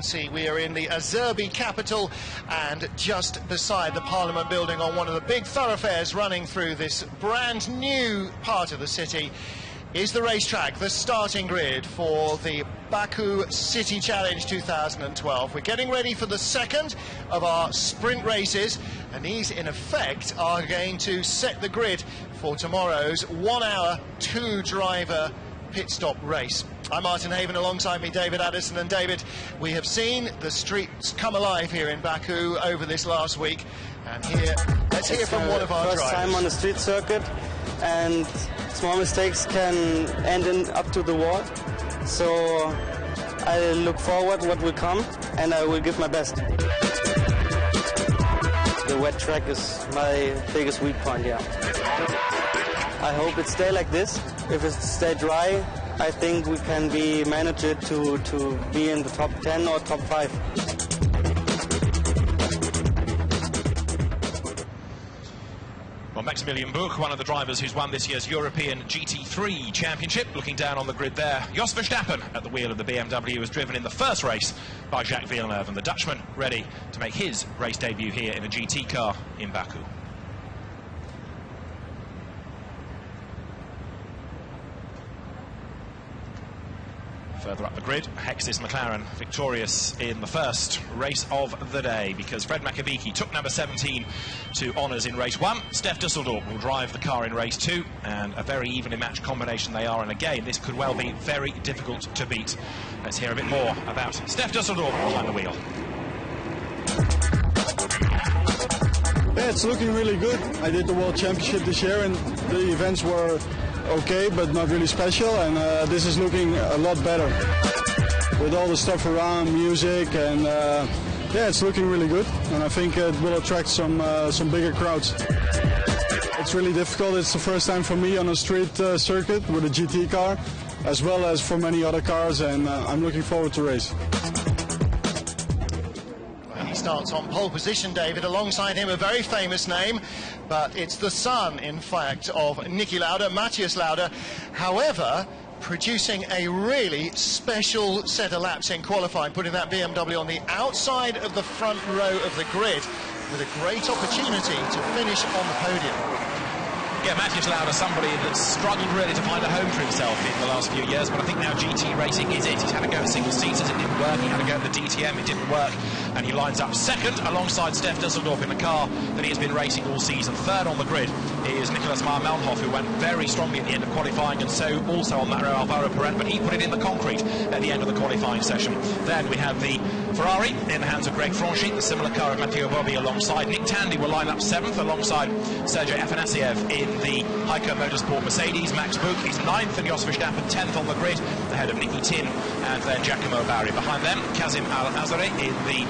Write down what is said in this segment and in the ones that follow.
See, we are in the Azerbaijan capital and just beside the Parliament building on one of the big thoroughfares running through this brand new part of the city is the racetrack, the starting grid for the Baku City Challenge 2012. We're getting ready for the second of our sprint races, and these in effect are going to set the grid for tomorrow's 1 hour 2 driver pit stop race. I'm Martin Haven, alongside me David Addison. And David, we have seen the streets come alive here in Baku over this last week, and here, let's hear from one of our drivers. First time on the street circuit, and small mistakes can end in up to the wall, so I look forward what will come and I will give my best. The wet track is my biggest weak point, yeah. I hope it stay like this. If it stay dry, I think we can manage it to be in the top 10 or top 5. Well, Maximilian Buch, one of the drivers who's won this year's European GT3 Championship, looking down on the grid there. Jos Verstappen at the wheel of the BMW was driven in the first race by Jacques Villeneuve, and the Dutchman ready to make his race debut here in a GT car in Baku. Further up the grid, Hex's McLaren victorious in the first race of the day, because Fred Makoviecki took number 17 to honours in race 1. Stef Dusseldorp will drive the car in race 2, and a very evenly matched combination they are, and again this could well be very difficult to beat. Let's hear a bit more about Stef Dusseldorp behind the wheel. Yeah, it's looking really good. I did the World Championship this year and the events were okay, but not really special, and this is looking a lot better with all the stuff around, music, and yeah, it's looking really good, and I think it will attract some bigger crowds. It's really difficult. It's the first time for me on a street circuit with a GT car, as well as for many other cars, and I'm looking forward to race. He starts on pole position, David. Alongside him, a very famous name, but it's the son, in fact, of Niki Lauda, Matthias Lauda. However, producing a really special set of laps in qualifying, putting that BMW on the outside of the front row of the grid with a great opportunity to finish on the podium. Yeah, Matthias Lauda, somebody that's struggled really to find a home for himself in the last few years, but I think now GT racing is it. He's had a go at single-seaters, it didn't work. He had a go at the DTM, it didn't work, and he lines up second alongside Stef Dusseldorp in the car that he has been racing all season. Third on the grid is Nicolas Meyer-Melnhof, who went very strongly at the end of qualifying, and so also on Mario Alvaro Perez, but he put it in the concrete at the end of the qualifying session. Then we have the Ferrari in the hands of Greg Franchi, the similar car of Matteo Bobby alongside. Nick Tandy will line up 7th alongside Sergei Afanasiev in the Heiko Motorsport Mercedes. Max Buch is 9th and Jos Verstappen 10th on the grid, ahead of Nicky Tin and then Giacomo Barri. Behind them, Kazim Al-Azari in the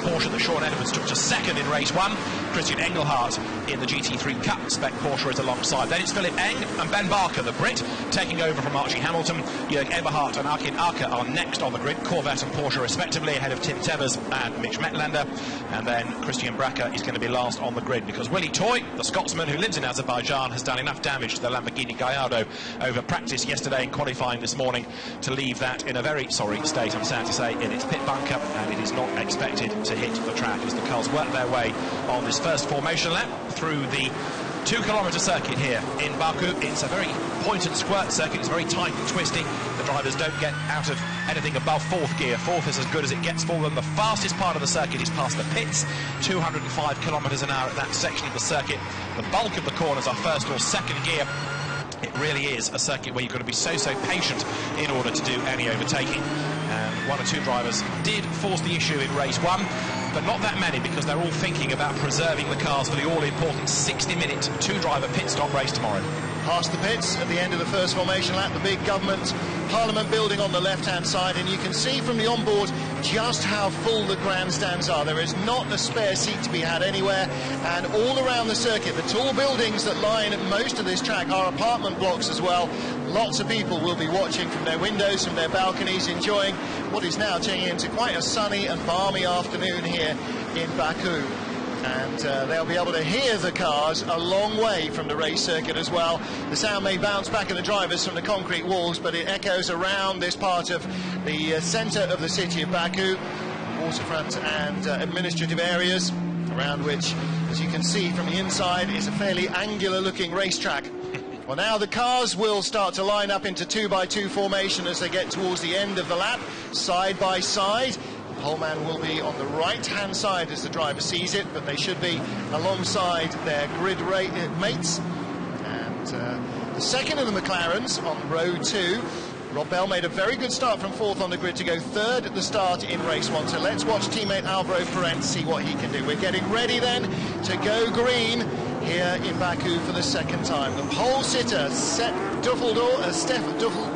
Porsche that Sean Edwards took to 2nd in race 1. Christian Engelhardt in the GT3 Cup spec Porsche is alongside. Then it's Philip Eng and Ben Barker, the Brit, taking over from Archie Hamilton. Jörg Eberhardt and Akin Arka are next on the grid, Corvette and Porsche respectively, ahead of Tim Tevers and Mitch Metlander. And then Christian Bracker is going to be last on the grid, because Willie Toy, the Scotsman who lives in Azerbaijan, has done enough damage to the Lamborghini Gallardo over practice yesterday and qualifying this morning to leave that in a very sorry state, I'm sad to say, in its pit bunker, and it is not expected to hit the track as the cars work their way on this first formation lap through the 2-kilometre circuit here in Baku. It's a very point and squirt circuit. It's very tight and twisty. The drivers don't get out of anything above 4th gear. 4th is as good as it gets for them. The fastest part of the circuit is past the pits, 205 kilometres an hour at that section of the circuit. The bulk of the corners are 1st or 2nd gear. It really is a circuit where you've got to be so patient in order to do any overtaking. And 1 or 2 drivers did force the issue in race 1, but not that many, because they're all thinking about preserving the cars for the all-important 60-minute 2-driver pit stop race tomorrow. Past the pits at the end of the first formation lap, the big government Parliament building on the left-hand side, and you can see from the onboard just how full the grandstands are. There is not a spare seat to be had anywhere, and all around the circuit, the tall buildings that line most of this track are apartment blocks as well. Lots of people will be watching from their windows, from their balconies, enjoying what is now turning into quite a sunny and balmy afternoon here in Baku. And they'll be able to hear the cars a long way from the race circuit as well. The sound may bounce back at the drivers from the concrete walls, but it echoes around this part of the centre of the city of Baku, waterfront and administrative areas, around which, as you can see from the inside, is a fairly angular looking racetrack. Well, now the cars will start to line up into 2x2 formation as they get towards the end of the lap, side by side. Pole man will be on the right-hand side as the driver sees it, but they should be alongside their grid mates. And the second of the McLarens on row 2, Rob Bell made a very good start from 4th on the grid to go 3rd at the start in race 1. So let's watch teammate Alvaro Perez see what he can do. We're getting ready then to go green here in Baku for the second time. The pole sitter, Stef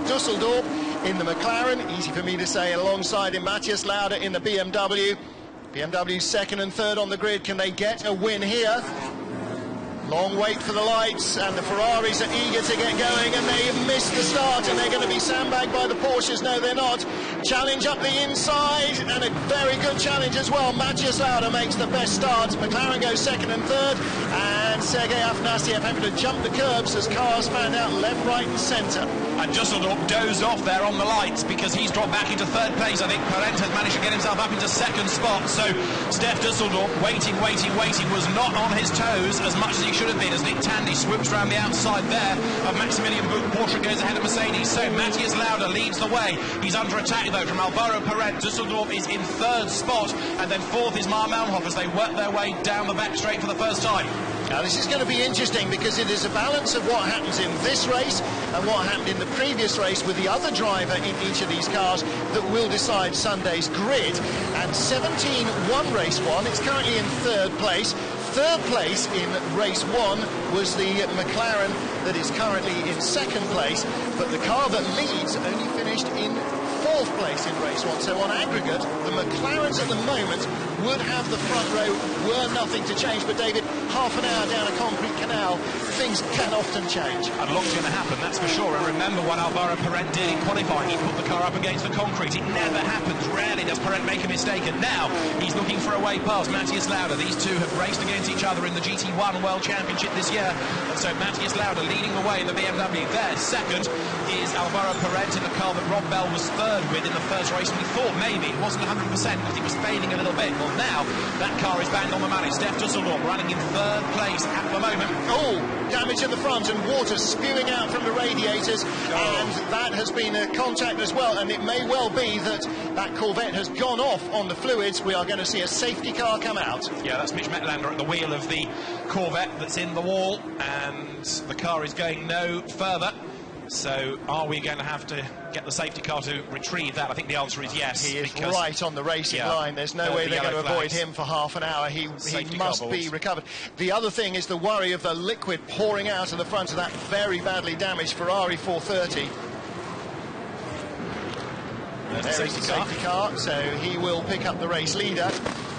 Dusseldorp in the McLaren, easy for me to say, alongside him Matthias Lauda in the BMW. BMW's 2nd and 3rd on the grid. Can they get a win here? Long wait for the lights, and the Ferraris are eager to get going, and they missed the start, and they're going to be sandbagged by the Porsches. No, they're not. Challenge up the inside, and a very good challenge as well. Matthias Lauda makes the best start. McLaren goes 2nd and 3rd, and Sergei Afanasiev having to jump the curbs as cars fan out left, right and centre. And Dusseldorp dozed off there on the lights because he's dropped back into 3rd place. I think Perez has managed to get himself up into 2nd spot. So Stef Dusseldorp waiting, was not on his toes as much as he should have been, as Nick Tandy swoops around the outside there of Maximilian Porsche, goes ahead of Mercedes. So Matthias Lauda leads the way. He's under attack though from Alvaro Perez. Dusseldorp is in 3rd spot, and then 4th is Mar Melnhof as they work their way down the back straight for the first time. Now this is going to be interesting because it is a balance of what happens in this race and what happened in the previous race with the other driver in each of these cars that will decide Sunday's grid. And 17 won race 1. It's currently in 3rd place. 3rd place in race 1 was the McLaren that is currently in 2nd place, but the car that leads only finished in 4th place in race 1. So on aggregate, the McLarens at the moment would have the front row were nothing to change. But David, half an hour down a concrete canal, things can often change. A lot's going to happen, that's for sure. And remember what Alvaro Perez did in qualifying. He put the car up against the concrete. It never happens. Rarely does Perez make a mistake. And now he's looking for a way past Matthias Lauda. These two have raced against each other in the GT1 World Championship this year. And so Matthias Lauda leading the way in the BMW there. 2nd is Alvaro Perez in the car that Rob Bell was 3rd with in the first race. And we thought maybe it wasn't 100% because he was fading a little bit. Well, now that car is banged on the money. Stef Dusseldorp running in 3rd place at the moment. Oh, damage at the front and water spewing out from the radiators, and that has been a contact as well, and it may well be that that Corvette has gone off on the fluids. We are going to see a safety car come out. Yeah, that's Mitch Metlander at the wheel of the Corvette that's in the wall, and the car is going no further. So are we going to have to get the safety car to retrieve that? I think the answer is yes. He is right on the racing line. There's no way they're going to avoid him for half an hour. He must be recovered. The other thing is the worry of the liquid pouring out of the front of that very badly damaged Ferrari 430. There's the safety car, so he will pick up the race leader.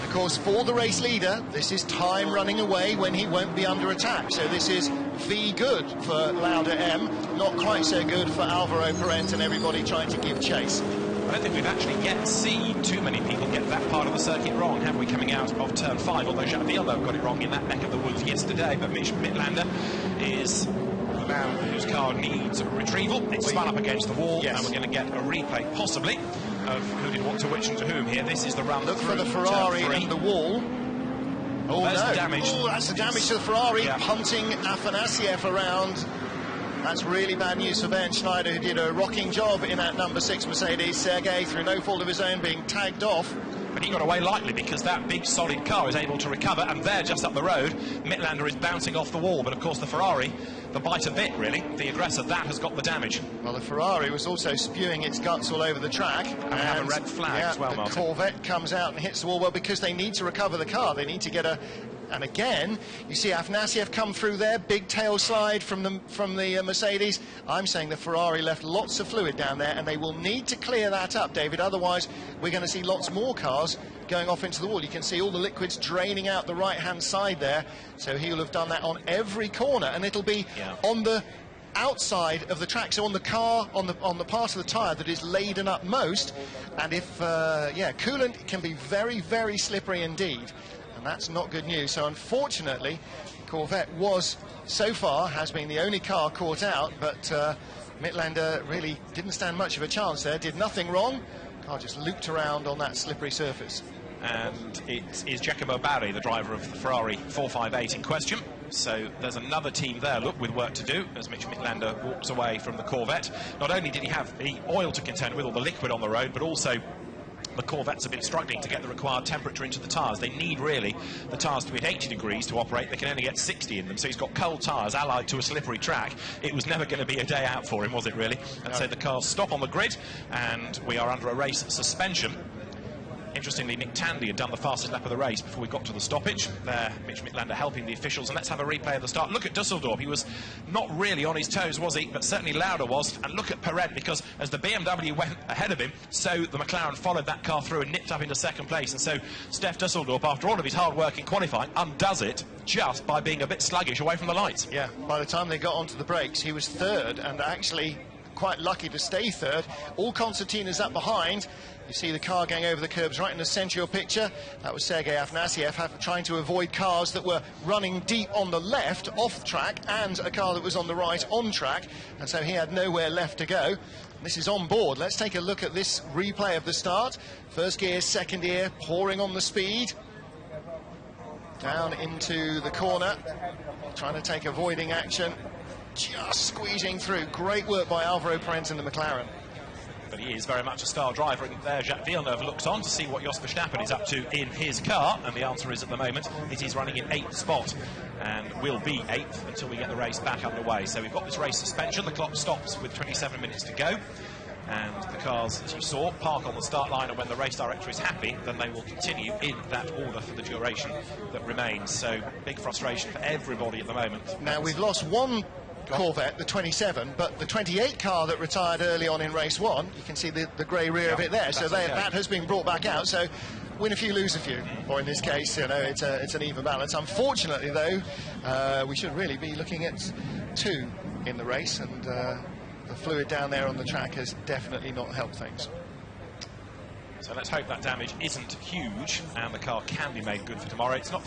Of course, for the race leader, this is time running away when he won't be under attack. So this is V good for Lauda M, not quite so good for Alvaro Perez and everybody trying to give chase. I don't think we've actually yet seen too many people get that part of the circuit wrong, have we, coming out of turn 5, although Jacques Villeneuve got it wrong in that neck of the woods yesterday. But Mitch Metlander is the man whose car needs retrieval. It's spun up against the wall, and we're going to get a replay, possibly, of who did what to which and to whom here. This is the run. Look for the Ferrari and the wall. Oh, there's the damage. Oh, that's the damage to the Ferrari, punting Afanasiev around. That's really bad news for Ben Schneider, who did a rocking job in that number 6 Mercedes. Sergei, through no fault of his own, being tagged off. But he got away lightly because that big solid car is able to recover, and there just up the road Metlander is bouncing off the wall. But of course the Ferrari, the bite of it really, the aggressor, that has got the damage. Well, the Ferrari was also spewing its guts all over the track, and have a red flag as well, the Martin. Corvette comes out and hits the wall. Well, because they need to recover the car, they need to get a... And again, you see Afanasiev come through there, big tail slide from the Mercedes. I'm saying the Ferrari left lots of fluid down there, and they will need to clear that up, David. Otherwise, we're going to see lots more cars going off into the wall. You can see all the liquids draining out the right-hand side there. So he'll have done that on every corner, and it'll be on the outside of the track, so on the car, on the part of the tyre that is laden up most. And if, coolant can be very, very slippery indeed. and that's not good news. So unfortunately, Corvette has been the only car caught out, but Midlander really didn't stand much of a chance there, did nothing wrong. Car just looped around on that slippery surface. And it is Giacomo Barri, the driver of the Ferrari 458 in question. So there's another team there, look, with work to do as Mitch Midlander walks away from the Corvette. Not only did he have the oil to contend with, or the liquid on the road, but also the Corvettes have been struggling to get the required temperature into the tyres. They need, really, the tyres to be at 80 degrees to operate. They can only get 60 in them, so he's got cold tyres allied to a slippery track. It was never going to be a day out for him, was it, really? And so the cars stop on the grid, and we are under a race suspension. Interestingly, Nick Tandy had done the fastest lap of the race before we got to the stoppage. There, Mitch Midlander helping the officials, and let's have a replay of the start. Look at Dusseldorf. He was not really on his toes, was he? But certainly Lauda was. And look at Perret, because as the BMW went ahead of him, so the McLaren followed that car through and nipped up into second place. And so Steph Dusseldorf, after all of his hard work in qualifying, undoes it just by being a bit sluggish away from the lights. Yeah, by the time they got onto the brakes, he was third, and actually quite lucky to stay third. All concertinas up behind. You see the car going over the curbs right in the centre of your picture. That was Sergei Afanasiev trying to avoid cars that were running deep on the left off track and a car that was on the right on track, and so he had nowhere left to go. This is on board. Let's take a look at this replay of the start. First gear, second gear, pouring on the speed. Down into the corner, trying to take avoiding action. Just squeezing through. Great work by Alvaro Perez and the McLaren. But he is very much a star driver, and there Jacques Villeneuve looks on to see what Jos Verstappen is up to in his car, and the answer is, at the moment, it is running in 8th spot, and will be 8th until we get the race back underway. So we've got this race suspension. The clock stops with 27 minutes to go, and the cars, as you saw, park on the start line, and when the race director is happy, then they will continue in that order for the duration that remains. So big frustration for everybody at the moment. Now, we've lost one Corvette, the 27, but the 28 car that retired early on in race 1, you can see the grey rear of it there, so that has been brought back out. So win a few, lose a few, or in this case, you know, it's an even balance. Unfortunately, though, we should really be looking at 2 in the race, and the fluid down there on the track has definitely not helped things. So let's hope that damage isn't huge and the car can be made good for tomorrow. It's not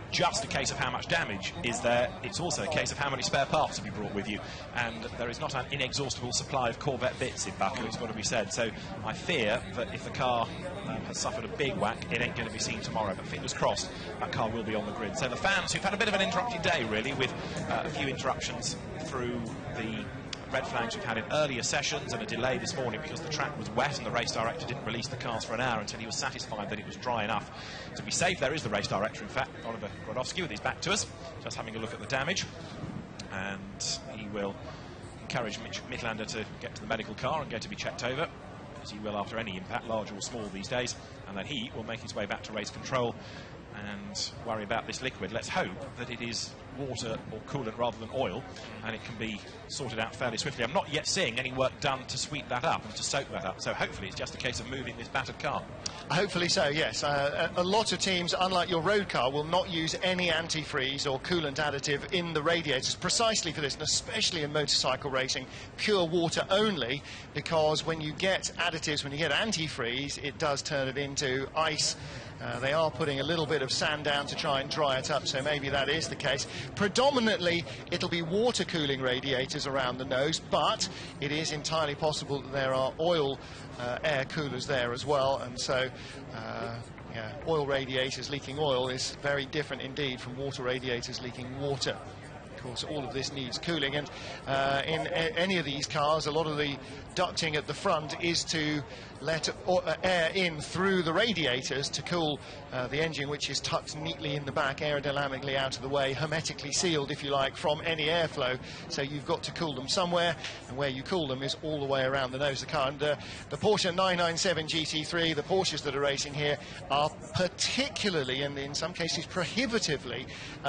just a case of how much damage is there, it's also a case of how many spare parts have you brought with you, and there is not an inexhaustible supply of Corvette bits in Baku, it's got to be said. So I fear that if the car has suffered a big whack, it ain't going to be seen tomorrow, but fingers crossed that car will be on the grid. So the fans, who've had a bit of an interrupted day really, with a few interruptions through the red flags we've had in earlier sessions and a delay this morning because the track was wet and the race director didn't release the cars for an hour until he was satisfied that it was dry enough to be safe. There is the race director, in fact, Oliver Grodowski, with his back to us, just having a look at the damage, and he will encourage Mitch Midlander to get to the medical car and go to be checked over, as he will after any impact, large or small these days, and then he will make his way back to race control and worry about this liquid. Let's hope that it is water or coolant rather than oil, and it can be sorted out fairly swiftly. I'm not yet seeing any work done to sweep that up and to soak that up, so hopefully it's just a case of moving this battered car. Hopefully so, yes. A lot of teams, unlike your road car, will not use any antifreeze or coolant additive in the radiators precisely for this, and especially in motorcycle racing, pure water only, because when you get additives, when you get antifreeze, it does turn it into ice. They are putting a little bit of sand down to try and dry it up, so maybe that is the case. Predominantly, it'll be water cooling radiators around the nose, but it is entirely possible that there are oil air coolers there as well, and so yeah, oil radiators leaking oil is very different indeed from water radiators leaking water. Of course, all of this needs cooling, and in any of these cars, a lot of the ducting at the front is to let air in through the radiators to cool the engine, which is tucked neatly in the back, aerodynamically out of the way, hermetically sealed, if you like, from any airflow. So you've got to cool them somewhere, and where you cool them is all the way around the nose of the car. And the Porsche 997 GT3, the Porsches that are racing here, are particularly, and in some cases prohibitively,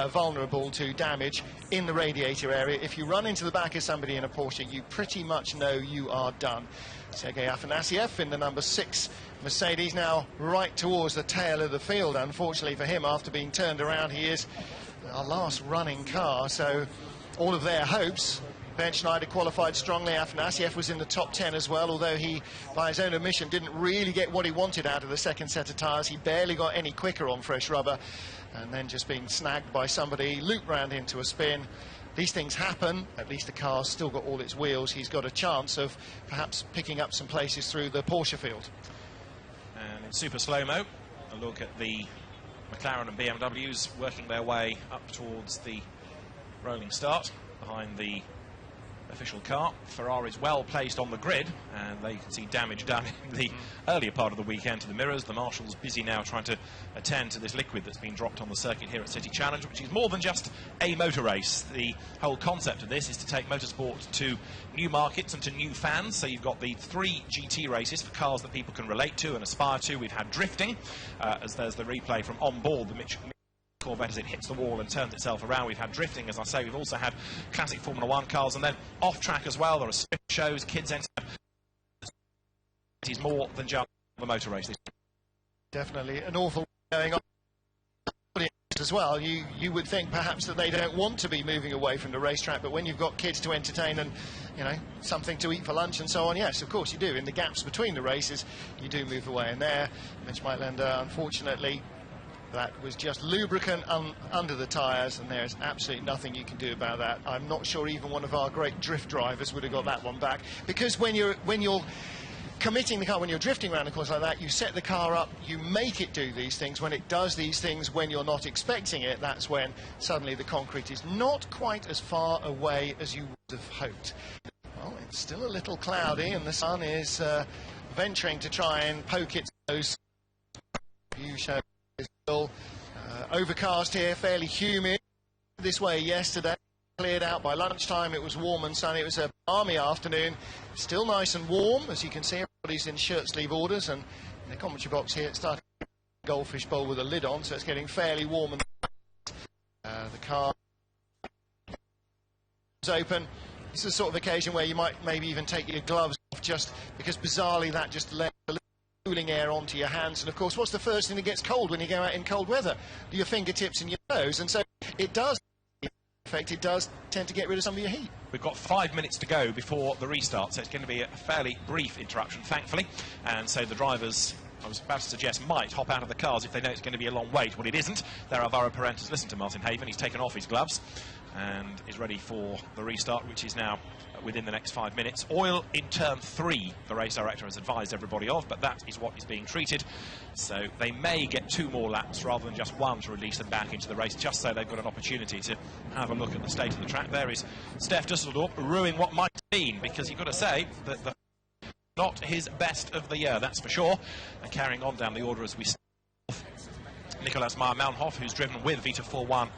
vulnerable to damage in the radiator area. If you run into the back of somebody in a Porsche, you pretty much know you are done. Sergei Afanasiev in the number 6 Mercedes, now right towards the tail of the field. Unfortunately for him, after being turned around, he is our last running car, so all of their hopes Ben Schneider qualified strongly. Afanasiev was in the top 10 as well, although he, by his own admission, didn't really get what he wanted out of the second set of tyres. He barely got any quicker on fresh rubber, and then just being snagged by somebody, looped round into a spin. These things happen. At least the car's still got all its wheels. He's got a chance of perhaps picking up some places through the Porsche field. And in super slow-mo, a look at the McLaren and BMWs working their way up towards the rolling start behind the official car. Ferrari's well placed on the grid, and they can see damage done in the earlier part of the weekend to the mirrors. The marshals busy now trying to attend to this liquid that's been dropped on the circuit here at City Challenge, which is more than just a motor race. The whole concept of this is to take motorsport to new markets and to new fans. So you've got the 3 GT races for cars that people can relate to and aspire to. We've had drifting, as there's the replay from on board the Corvette as it hits the wall and turns itself around. We've had drifting, as I say. We've also had classic Formula 1 cars, and then off track as well. There are sprint shows, kids enter. It is more than just the motor race. Definitely an awful going on as well. You would think perhaps that they don't want to be moving away from the racetrack, but when you've got kids to entertain and, you know, something to eat for lunch and so on, yes, of course you do. In the gaps between the races, you do move away. And there, Mitch Maitlander, unfortunately, that was just lubricant under the tyres, and there's absolutely nothing you can do about that. I'm not sure even one of our great drift drivers would have got that one back, because when you're committing the car, when you're drifting around a course like that, you set the car up, you make it do these things. When it does these things when you're not expecting it, that's when suddenly the concrete is not quite as far away as you would have hoped. Well, it's still a little cloudy, and the sun is venturing to try and poke its nose. You show still overcast here, fairly humid. This way yesterday, cleared out by lunchtime. It was warm and sunny. It was a balmy afternoon, still nice and warm, as you can see. Everybody's in shirt sleeve orders, and in the commentary box here it's starting a goldfish bowl with a lid on, so it's getting fairly warm. And the car is open. This is the sort of occasion where you might maybe even take your gloves off, just because bizarrely that just lets a little cooling air onto your hands. And of course, what's the first thing that gets cold when you go out in cold weather? Your fingertips and your nose. And so it does, in fact, it does tend to get rid of some of your heat. We've got 5 minutes to go before the restart, so it's going to be a fairly brief interruption, thankfully. And so the drivers, I was about to suggest, might hop out of the cars if they know it's going to be a long wait. Well, it isn't. There are Alvaro Parentas. Listen to Martin Haven. He's taken off his gloves and is ready for the restart, which is now within the next 5 minutes. Oil in turn 3, the race director has advised everybody of, but that is what is being treated. So they may get 2 more laps rather than just 1 to release them back into the race, just so they've got an opportunity to have a look at the state of the track. There is Steph Dusseldorp ruining what might have been, because you've got to say that not his best of the year, that's for sure. And carrying on down the order as we Nicolas Meyer-Melnhof, who's driven with Vita 4-1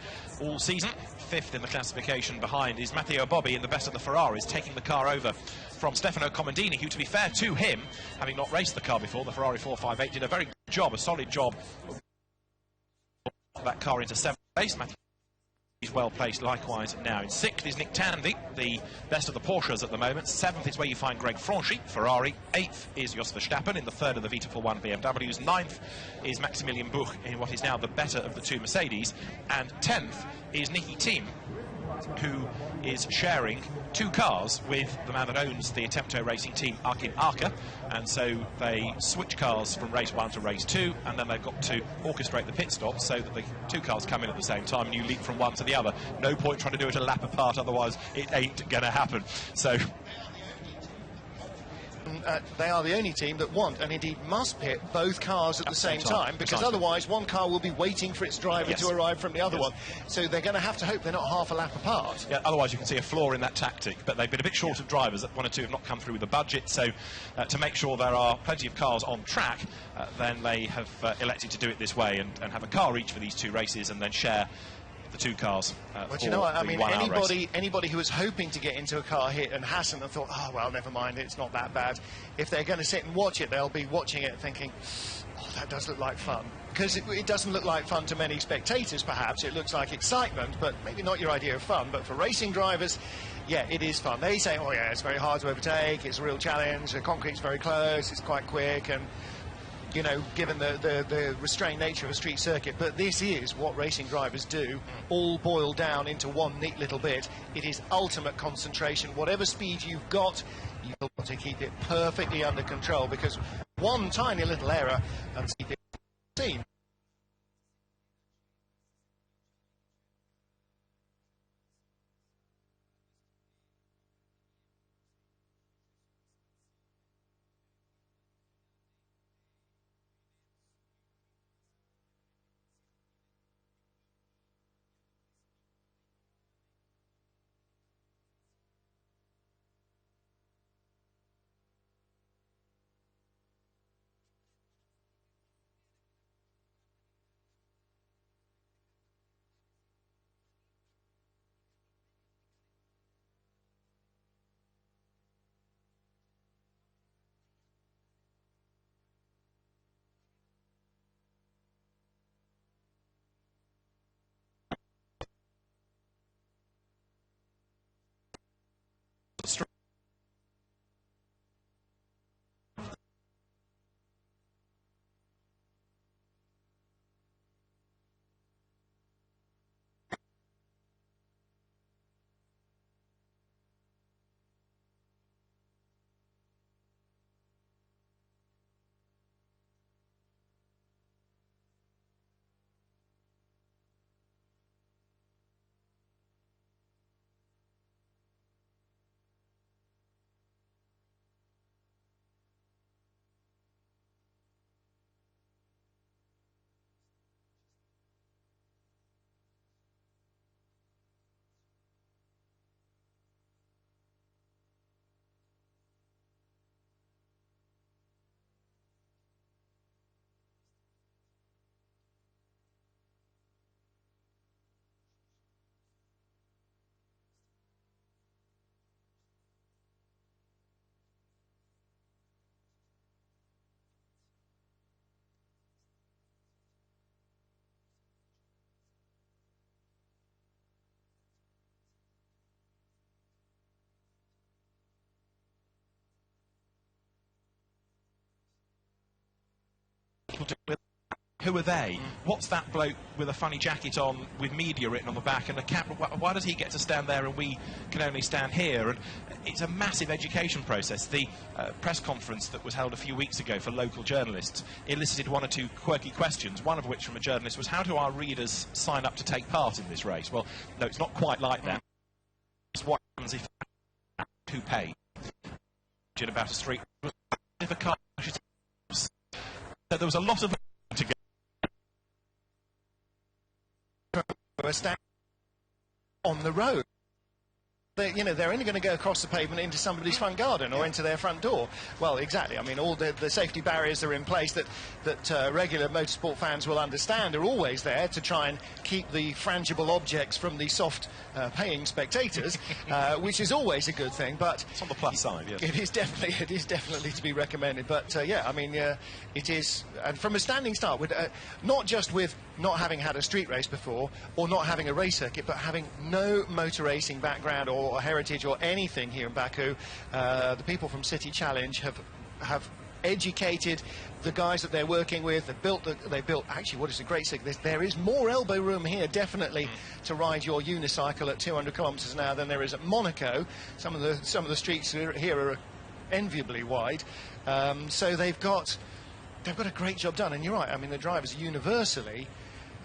all season. 5th in the classification behind is Matteo Bobbi in the best of the Ferraris, taking the car over from Stefano Comandini, who, to be fair to him, having not raced the car before, the Ferrari 458, did a very good job, a solid job. That car into 7th place. He's well placed likewise now. In 6th is Nick Tandy, the best of the Porsches at the moment. 7th is where you find Greg Franchi, Ferrari. 8th is Jos Verstappen in the 3rd of the Vita 4-1 BMWs. 9th is Maximilian Buch in what is now the better of the 2 Mercedes. And 10th is Niki Thiem, who is sharing 2 cars with the man that owns the Attempto racing team, Akin Arca, and so they switch cars from race 1 to race 2, and then they've got to orchestrate the pit stop so that the 2 cars come in at the same time and you leap from one to the other. No point trying to do it a lap apart, otherwise it ain't gonna happen. So they are the only team that want, and indeed must, pit both cars at the same time, because otherwise one car will be waiting for its driver to arrive from the other one. So they're going to have to hope they're not half a lap apart. Yeah, otherwise you can see a flaw in that tactic, but they've been a bit short of drivers. 1 or 2 have not come through with the budget, so to make sure there are plenty of cars on track, then they have elected to do it this way and have a car each for these 2 races and then share the 2 cars. But you know what, I mean, anybody who was hoping to get into a car hit and hasn't and thought, oh, well, never mind, it's not that bad. If they're going to sit and watch it, they'll be watching it thinking, oh, that does look like fun. Because it doesn't look like fun to many spectators, perhaps. It looks like excitement, but maybe not your idea of fun. But for racing drivers, yeah, it is fun. They say, oh, yeah, it's very hard to overtake, it's a real challenge, the concrete's very close, it's quite quick, and you know, given the restrained nature of a street circuit, but this is what racing drivers do, all boiled down into one neat little bit. It is ultimate concentration. Whatever speed you've got, you've got to keep it perfectly under control, because one tiny little error and keep it seen. Who are they? What's that bloke with a funny jacket on with media written on the back and a camera? Why does he get to stand there and we can only stand here? And it's a massive education process. The press conference that was held a few weeks ago for local journalists elicited one or two quirky questions, one of which from a journalist was, how do our readers sign up to take part in this race? Well, no, it's not quite like that. It's what happens if who pay about a street if a car. So there was a lot of to go. On the road. You know, they're only going to go across the pavement into somebody's front garden or into their front door. Well, exactly. I mean, all the safety barriers are in place that regular motorsport fans will understand are always there to try and keep the frangible objects from the soft paying spectators, which is always a good thing. But it's on the plus side, yes. It is definitely to be recommended. But yeah, I mean, it is, and from a standing start, with not just with not having had a street race before or not having a race circuit, but having no motor racing background or heritage or anything here in Baku, the people from City Challenge have educated the guys that they're working with. They built actually what is a great thing. There is more elbow room here definitely to ride your unicycle at 200 kilometers an hour than there is at Monaco. Some of the streets here are enviably wide, so they've got a great job done. And you're right, I mean, the drivers universally,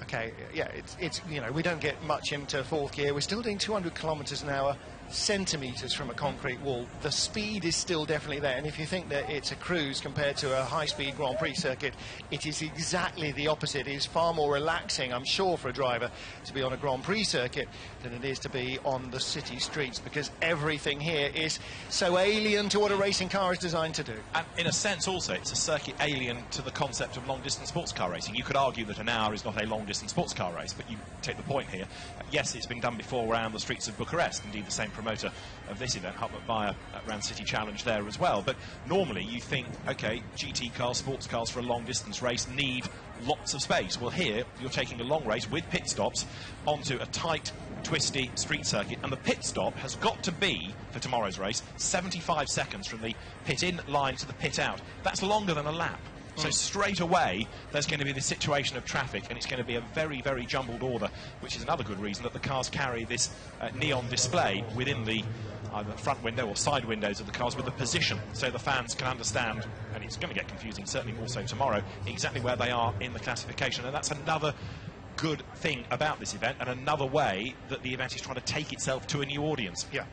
okay, yeah, it's you know, we don't get much into fourth gear. We're still doing 200 kilometers an hour, centimetres from a concrete wall. The speed is still definitely there, and if you think that it's a cruise compared to a high-speed Grand Prix circuit, it is exactly the opposite. It is far more relaxing, I'm sure, for a driver to be on a Grand Prix circuit than it is to be on the city streets, because everything here is so alien to what a racing car is designed to do. And in a sense also it's a circuit alien to the concept of long-distance sports car racing. You could argue that an hour is not a long-distance sports car race, but you take the point here. Yes, it's been done before around the streets of Bucharest, indeed the same promoter of this event, Hubert Bayer, ran City Challenge there as well. But normally you think, okay, GT cars, sports cars for a long distance race need lots of space. Well, here you're taking a long race with pit stops onto a tight, twisty street circuit, and the pit stop has got to be, for tomorrow's race, 75 seconds from the pit in line to the pit out. That's longer than a lap. So straight away, there's going to be this situation of traffic, and it's going to be a very, very jumbled order, which is another good reason that the cars carry this neon display within the either front window or side windows of the cars with the position, so the fans can understand, and it's going to get confusing, certainly more so tomorrow, exactly where they are in the classification. And that's another good thing about this event, and another way that the event is trying to take itself to a new audience. Yeah.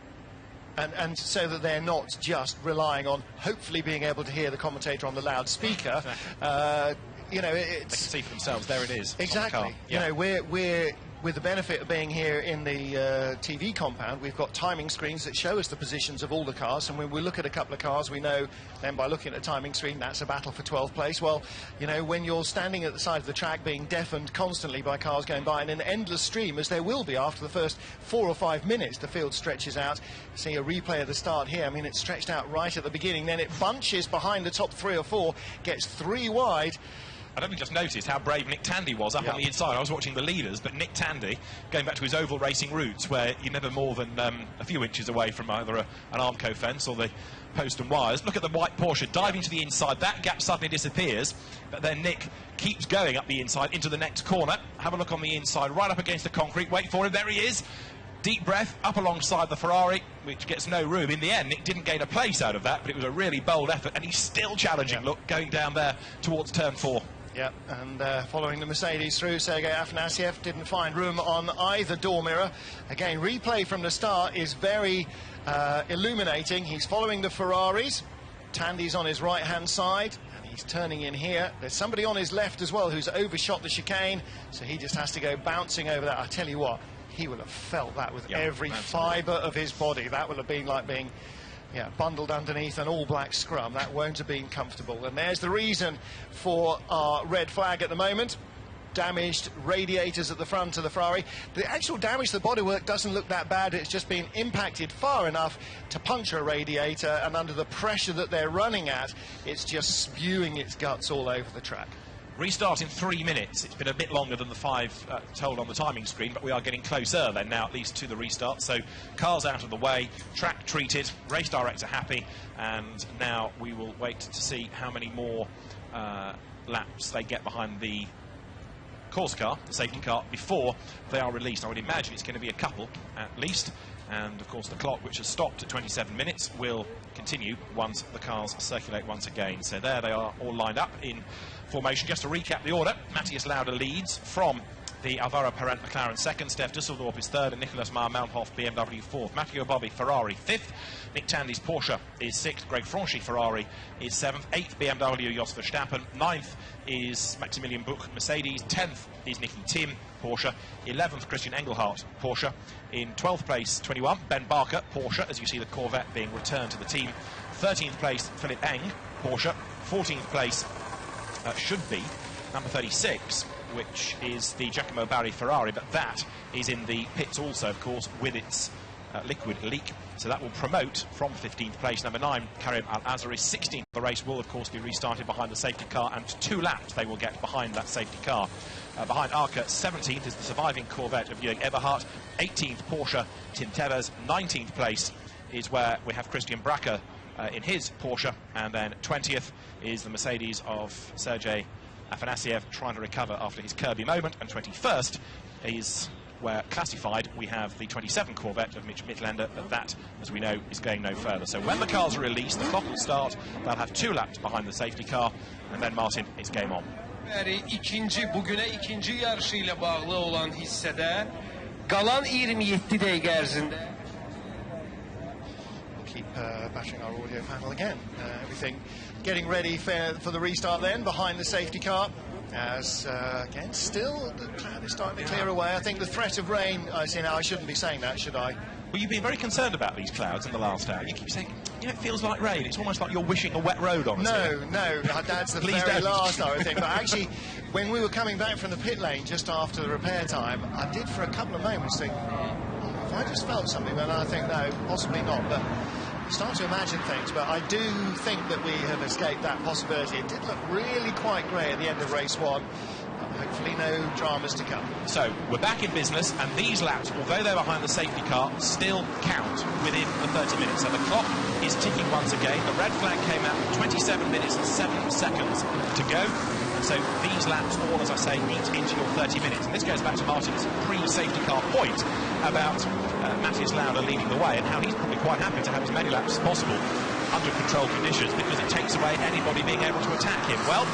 And so that they're not just relying on hopefully being able to hear the commentator on the loudspeaker. Exactly. You know, They can see for themselves. There it is. Exactly. Yeah. You know, we're with the benefit of being here in the TV compound, we've got timing screens that show us the positions of all the cars, and when we look at a couple of cars, we know then by looking at a timing screen that's a battle for 12th place. Well, you know, when you're standing at the side of the track being deafened constantly by cars going by in an endless stream, as there will be after the first 4 or 5 minutes, the field stretches out. See a replay of the start here. I mean, it's stretched out right at the beginning, then it bunches behind the top 3 or 4, gets 3 wide. I don't think just noticed how brave Nick Tandy was up on the inside. I was watching the leaders, but Nick Tandy, going back to his oval racing roots, where you're never more than a few inches away from either an Armco fence or the post and wires. Look at the white Porsche diving to the inside. That gap suddenly disappears, but then Nick keeps going up the inside into the next corner. Have a look on the inside, right up against the concrete. Wait for him. There he is. Deep breath, up alongside the Ferrari, which gets no room. In the end, Nick didn't gain a place out of that, but it was a really bold effort, and he's still challenging, look, going down there towards turn 4. Yeah, and following the Mercedes through, Sergei Afanasiev didn't find room on either door mirror. Again, replay from the start is very illuminating. He's following the Ferraris. Tandy's on his right-hand side, and he's turning in here. There's somebody on his left as well who's overshot the chicane, so he just has to go bouncing over that. I tell you what, he will have felt that with every fibre of his body. That will have been like being bundled underneath an all-black scrum. That won't have been comfortable. And there's the reason for our red flag at the moment. Damaged radiators at the front of the Ferrari. The actual damage to the bodywork doesn't look that bad. It's just been impacted far enough to puncture a radiator, and under the pressure that they're running at, it's just spewing its guts all over the track. Restart in 3 minutes. It's been a bit longer than the 5 told on the timing screen, but we are getting closer then now, at least, to the restart. So cars out of the way, track treated, race director happy, and now we will wait to see how many more laps they get behind the course car, the safety car, before they are released. I would imagine it's going to be a couple at least, and of course the clock, which has stopped at 27 minutes, will continue once the cars circulate once again. So there they are, all lined up in formation. Just to recap the order, Matthias Lauda leads from the Alvaro Parent McLaren second, Steph Dusseldorf is third, and Nicolas Malmhoff BMW fourth. Matteo Bobby Ferrari fifth, Nick Tandy's Porsche is sixth, Greg Franchi Ferrari is seventh, eighth BMW Jos Verstappen, ninth is Maximilian Buch Mercedes, 10th is Nicky Tim Porsche, 11th Christian Engelhardt Porsche, in 12th place 21 Ben Barker Porsche, as you see the Corvette being returned to the team, 13th place Philipp Eng Porsche, 14th place should be number 36, which is the Giacomo Barri Ferrari, but that is in the pits also, of course, with its liquid leak. So that will promote from 15th place. Number 9, Karim Al-Azhari. 16th. The race will, of course, be restarted behind the safety car, and 2 laps they will get behind that safety car. Behind Arca, 17th is the surviving Corvette of Jürgen Eberhardt. 18th, Porsche, Tim Tevez. 19th place is where we have Christian Bracker in his Porsche, and then 20th is the Mercedes of Sergei Afanasiev, trying to recover after his Kirby moment, and 21st is where classified we have the 27 Corvette of Mitch Mitlander, but that, as we know, is going no further. So when the cars are released, the clock will start, they'll have 2 laps behind the safety car, and then, Martin, it's game on. Bugüne ikinci yarışıyla bağlı olan hissede kalan 27 dakika ərzində. Keep bashing our audio panel again. Everything getting ready for the restart then, behind the safety car. As, again, still the cloud is starting to clear away. I think the threat of rain, I see now, I shouldn't be saying that, should I? Well, you've been very concerned about these clouds in the last hour. You keep saying, you know, it feels like rain. It's almost like you're wishing a wet road on us. No, that's the very last hour thing. But actually, when we were coming back from the pit lane just after the repair time, I did for a couple of moments think, if I just felt something, then I think, no, possibly not. But you start to imagine things, but I do think that we have escaped that possibility. It did look really quite grey at the end of race 1. hopefully no dramas to come. So we're back in business, and these laps, although they're behind the safety car, still count within the 30 minutes. So the clock is ticking once again. The red flag came out with 27 minutes and 7 seconds to go. And so these laps all, as I say, eat into your 30 minutes. And this goes back to Martin's pre-safety car point about Matthias Lauda leading the way, and how he's probably quite happy to have as many laps as possible under controlled conditions, because it takes away anybody being able to attack him. Well,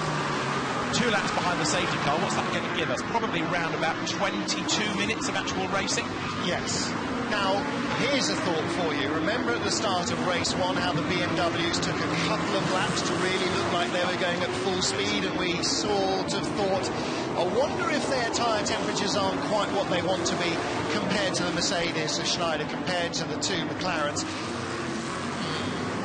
2 laps behind the safety car, what's that going to give us? Probably around about 22 minutes of actual racing? Yes. Now, here's a thought for you. Remember at the start of race 1 how the BMWs took a couple of laps to really look like they were going at full speed, and we sort of thought, I wonder if their tyre temperatures aren't quite what they want to be compared to the Mercedes, the Schneider, compared to the 2 McLarens.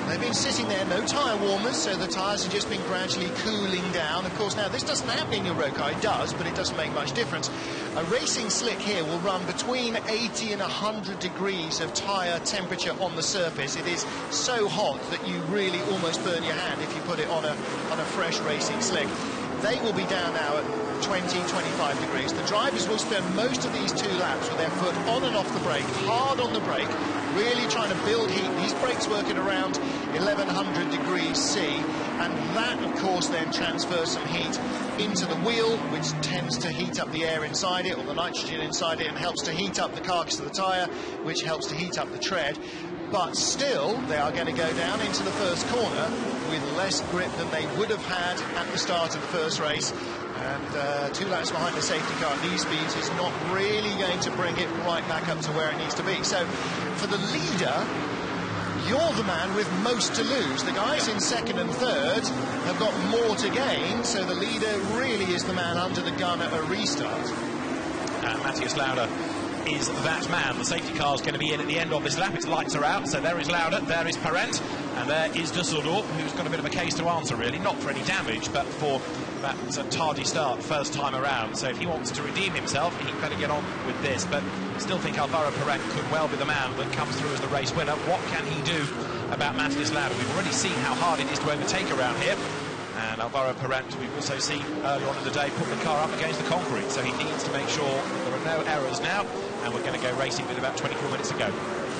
They've been sitting there, no tyre warmers, so the tyres have just been gradually cooling down. Of course, now this doesn't happen in your road car, it does, but it doesn't make much difference. A racing slick here will run between 80 and 100 degrees of tyre temperature on the surface. It is so hot that you really almost burn your hand if you put it on a fresh racing slick. They will be down now at 20, 25 degrees. The drivers will spend most of these 2 laps with their foot on and off the brake, hard on the brake, really trying to build heat. These brakes work at around 1100 degrees C, and that, of course, then transfers some heat into the wheel, which tends to heat up the air inside it, or the nitrogen inside it, and helps to heat up the carcass of the tyre, which helps to heat up the tread. But still, they are going to go down into the first corner with less grip than they would have had at the start of the first race. And 2 laps behind the safety car at these speeds is not really going to bring it right back up to where it needs to be. So, for the leader, you're the man with most to lose. The guys in second and third have got more to gain, so the leader really is the man under the gun at a restart. Matthias Lauda is that man. The safety car is going to be in at the end of this lap. Its lights are out, so there is Lauda, there is Parent, and there is Dusseldorf, who's got a bit of a case to answer, really, not for any damage, but for that tardy start first time around. So if he wants to redeem himself, he better get on with this. But still think Alvaro Parent could well be the man that comes through as the race winner. What can he do about Matthias Lauda? We've already seen how hard it is to overtake around here. And Alvaro Parent, we've also seen earlier on in the day, put the car up against the concrete. So he needs to make sure that there are no errors now. And we're going to go racing with about 24 minutes to go.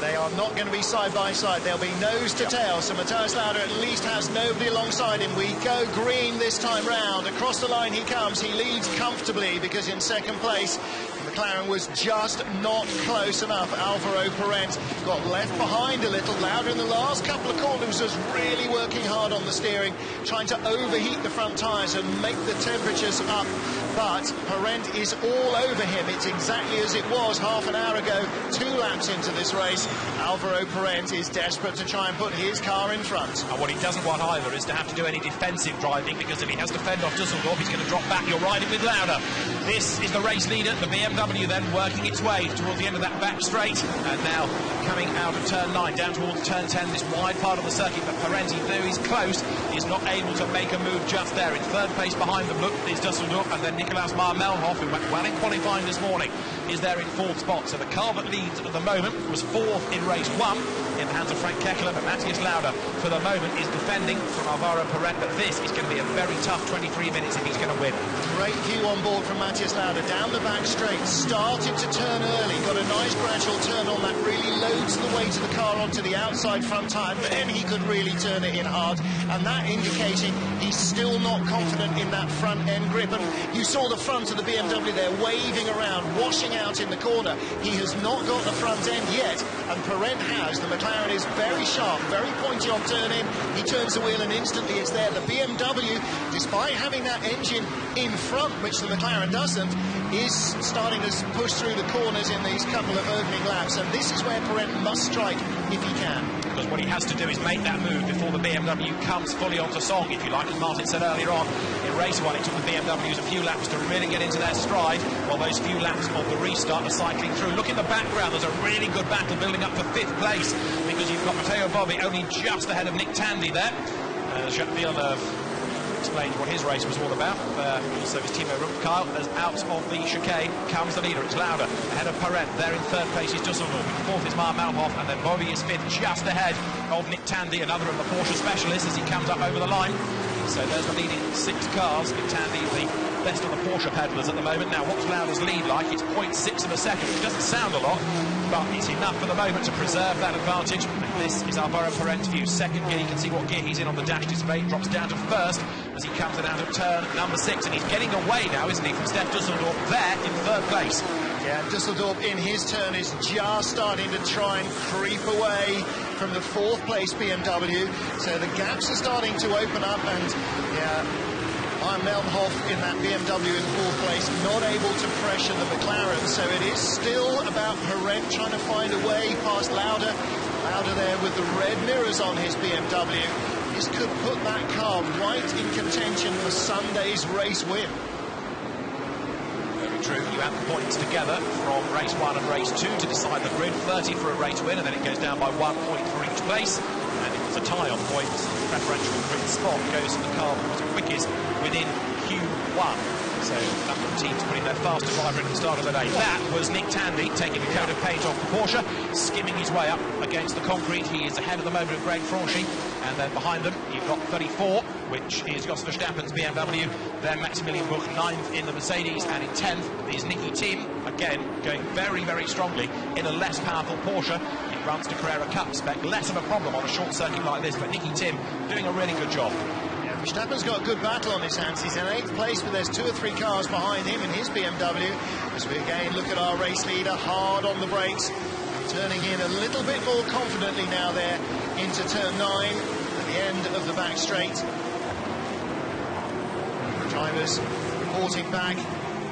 They are not going to be side by side. They'll be nose to tail. So Matthias Lauda at least has nobody alongside him. We go green this time round. Across the line he comes. He leads comfortably because in second place McLaren was just not close enough. Alvaro Parent got left behind a little. Lauda in the last couple of corners was really working hard on the steering, trying to overheat the front tyres and make the temperatures up. But Parent is all over him. It's exactly as it was half an hour ago, 2 laps into this race. Alvaro Parent is desperate to try and put his car in front. And what he doesn't want either is to have to do any defensive driving, because if he has to fend off Dusseldorf, he's going to drop back. You're riding with Lauda. This is the race leader, the BMW, then working its way towards the end of that back straight. And now coming out of turn 9, down towards turn 10, this wide part of the circuit. But Parent, though he's close, is not able to make a move just there. In third place behind them, look, is Dusseldorf, and then Nicolas Marmelhoff, who went well in qualifying this morning, is there in 4th spot. So the car that leads at the moment was 4th in race 1 in the hands of Frank Kekler, but Matthias Lauda for the moment is defending from Alvaro Parent. But this is going to be a very tough 23 minutes if he's going to win. Great view on board from Matthias Lauda down the back straight, started to turn early, got a nice gradual turn on that, really loads the weight of the car onto the outside front tyre, but then he could really turn it in hard, and that indicating he's still not confident in that front end grip. And you saw the front of the BMW there waving around, washing out in the corner. He has not got the front end yet, and Parent has. The McLaren is very sharp, very pointy on turn in. He turns the wheel and instantly it's there. The BMW, despite having that engine in front, which the McLaren doesn't, is starting to push through the corners in these couple of opening laps, and this is where Parent must strike if he can. Because what he has to do is make that move before the BMW comes fully onto song, if you like. As Martin said earlier on, in race 1 it took the BMWs a few laps to really get into their stride, while those few laps of the restart are cycling through. Look in the background, there's a really good battle building up for 5th place, because you've got Matteo Bobbi only just ahead of Nick Tandy there. Jacques Villeneuve explained what his race was all about. Also is Timo Rumpkyle. As out of the chicane comes the leader. It's Lauda ahead of Parent. There in 3rd place is Dusseldorf. In 4th is Marmelhoff, and then Bobbi is 5th, just ahead of Nick Tandy, another of the Porsche specialists, as he comes up over the line. So there's the leading 6 cars. Nick Tandy, the best of the Porsche pedallers at the moment. Now, what's Lauda's lead like? It's 0.6 of a second, which doesn't sound a lot, but it's enough for the moment to preserve that advantage. And this is Alvaro Parent's view. Second gear, you can see what gear he's in on the dash display. Drops down to first as he comes in out of turn number 6, and he's getting away now, isn't he, from Steph Dusseldorf there in third place. Yeah, Dusseldorf in his turn is just starting to try and creep away from the 4th place BMW. So the gaps are starting to open up, and yeah, I'm Melnhof in that BMW in 4th place, not able to pressure the McLaren. So it is still about Parent trying to find a way past Lauda. Lauda there with the red mirrors on his BMW. This could put that car right in contention for Sunday's race win. True, you add the points together from race 1 and race 2 to decide the grid. 30 for a race win, and then it goes down by 1 point for each place. And if there's a tie on points, the preferential grid spot goes to the car that was quickest within Q1. So a number of teams putting their faster driver in at the start of the day. That was Nick Tandy taking a coat of paint off the Porsche, skimming his way up against the concrete. He is ahead at the moment of Greg Franchi, and then behind them you've got 34, which is Jos Verstappen's BMW, then Maximilian Buch 9th in the Mercedes, and in 10th is Nicky Tim, again going very, very strongly in a less powerful Porsche. It runs to Carrera Cup spec, less of a problem on a short circuit like this, but Nicky Tim doing a really good job. Verstappen's got a good battle on his hands. He's in 8th place, but there's 2 or 3 cars behind him in his BMW. As we again look at our race leader, hard on the brakes, turning in a little bit more confidently now there into turn 9 at the end of the back straight. Drivers reporting back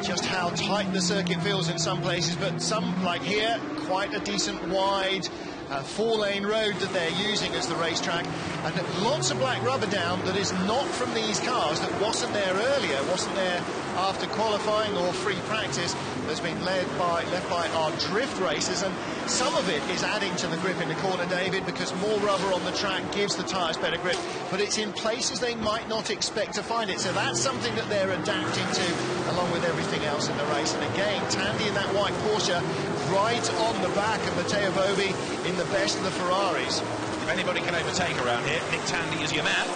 just how tight the circuit feels in some places, but some, like here, quite a decent wide 4-lane road that they're using as the racetrack, and lots of black rubber down that is not from these cars, that wasn't there earlier, wasn't there after qualifying or free practice, that's been left by our drift racers, and some of it is adding to the grip in the corner, David, because more rubber on the track gives the tyres better grip, but it's in places they might not expect to find it, so that's something that they're adapting to along with everything else in the race. And again, Tandy in that white Porsche right on the back of Matteo Bobi in the best of the Ferraris. If anybody can overtake around here, Nick Tandy is your man.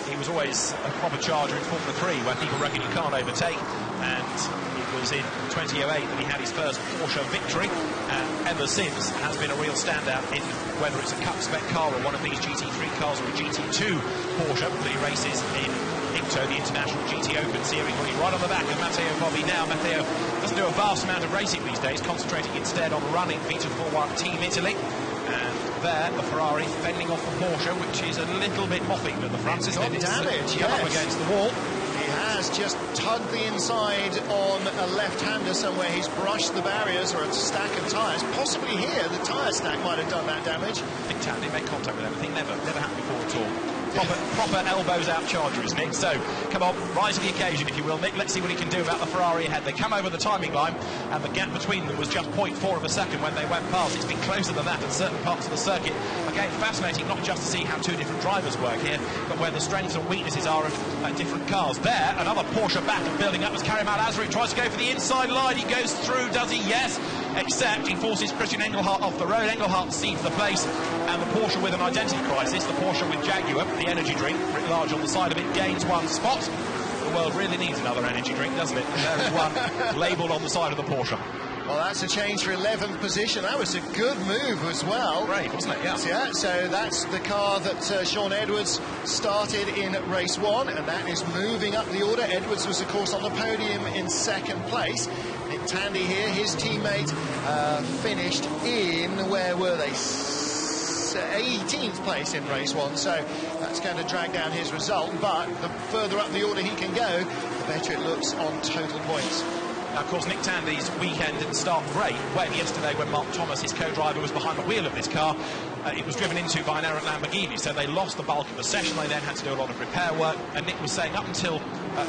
He was always a proper charger in Formula 3 where people reckon you can't overtake, and it was in 2008 that he had his first Porsche victory, and ever since has been a real standout in whether it's a Cup spec car or one of these GT3 cars or a GT2 Porsche that he races in IMTO, the International GT Open Series, where he's right on the back of Matteo Bobi now. Matteo doesn't do a vast amount of racing these days, concentrating instead on running Vita 4-1 Team Italy. And there, the Ferrari fending off the Porsche, which is a little bit mopping at the front, isn't it? Damage, come up against the wall. He has just tugged the inside on a left-hander somewhere. He's brushed the barriers or a stack of tyres. Possibly here, the tyre stack might have done that damage. Nick Tandy made contact with everything. Never happened before at all. Proper elbows out charger is Nick. So come on, rise to the occasion if you will, Nick. Let's see what he can do about the Ferrari ahead. They come over the timing line, and the gap between them was just 0.4 of a second when they went past. It's been closer than that at certain parts of the circuit. Again, fascinating not just to see how 2 different drivers work here, but where the strengths and weaknesses are of different cars. There, another Porsche battle building up as Karim Al-Azri tries to go for the inside line. He goes through, does he? Yes. Except he forces Christian Engelhardt off the road. Engelhardt cedes the place, and the Porsche with an identity crisis, the Porsche with Jaguar, the energy drink, writ large on the side of it, gains 1 spot. The world really needs another energy drink, doesn't it? And there is one labelled on the side of the Porsche. Well, that's a change for 11th position. That was a good move as well. Great, wasn't it? Yeah, so that's the car that Sean Edwards started in race 1, and that is moving up the order. Edwards was, of course, on the podium in 2nd place. Nick Tandy here, his teammate, finished in, where were they? 18th place in race 1, so that's going to drag down his result, but the further up the order he can go, the better it looks on total points. Now, of course, Nick Tandy's weekend didn't start great. Yesterday, when Mark Thomas, his co-driver, was behind the wheel of this car, it was driven into by an errant Lamborghini, so they lost the bulk of the session. They then had to do a lot of repair work, and Nick was saying up until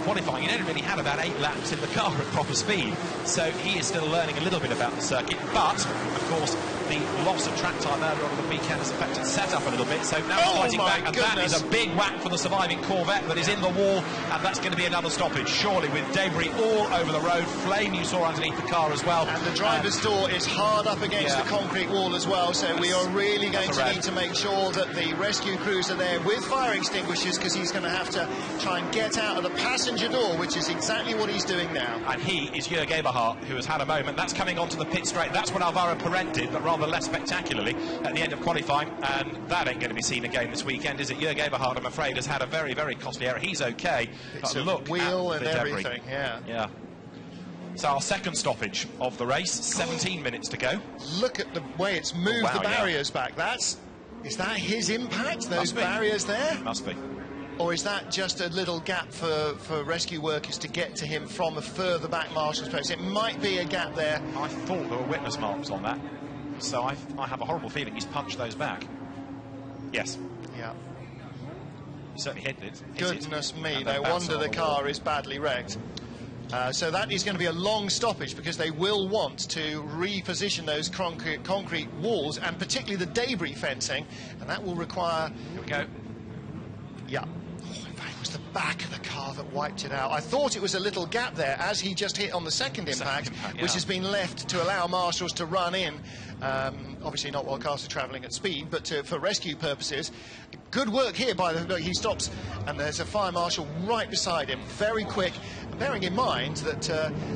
qualifying, he only really had about 8 laps in the car at proper speed, so he is still learning a little bit about the circuit, but, of course, the loss of track time earlier on the weekend has affected setup a little bit, so now fighting back, and that is a big whack for the surviving Corvette that is in the wall, and that's going to be another stoppage, surely, with debris all over the road, flame you saw underneath the car as well. And the driver's door is hard up against the concrete wall as well, so we are really going to need to make sure that the rescue crews are there with fire extinguishers, because he's going to have to try and get out of the passenger door, which is exactly what he's doing now. And he is Jörg Eberhardt, who has had a moment. That's coming onto the pit straight. That's what Alvaro Parent did, but rather less spectacularly at the end of qualifying. And that ain't going to be seen again this weekend, is it? Jörg Eberhardt, I'm afraid, has had a very, very costly error. He's okay. It's but a look wheel at and the everything, debris. yeah. So our second stoppage of the race, 17 minutes to go. Look at the way it's moved wow, the barriers back. Is that his impact, those barriers there? Must be. Or is that just a little gap for rescue workers to get to him from a further back marshal's post? It might be a gap there. I thought there were witness marks on that, so I have a horrible feeling he's punched those back. Yes. Yeah. He certainly hit it. Goodness me, and no then wonder the bounced car is badly wrecked. So that is going to be a long stoppage, because they will want to reposition those concrete walls, and particularly the debris fencing, and that will require... Here we go. Yeah. Oh, in fact, it was the back of the car that wiped it out. I thought it was a little gap there as he just hit on the second impact, which has been left to allow marshals to run in. Obviously not while cars are travelling at speed, but for rescue purposes. Good work here by the... Look, he stops, and there's a fire marshal right beside him, very quick. Bearing in mind that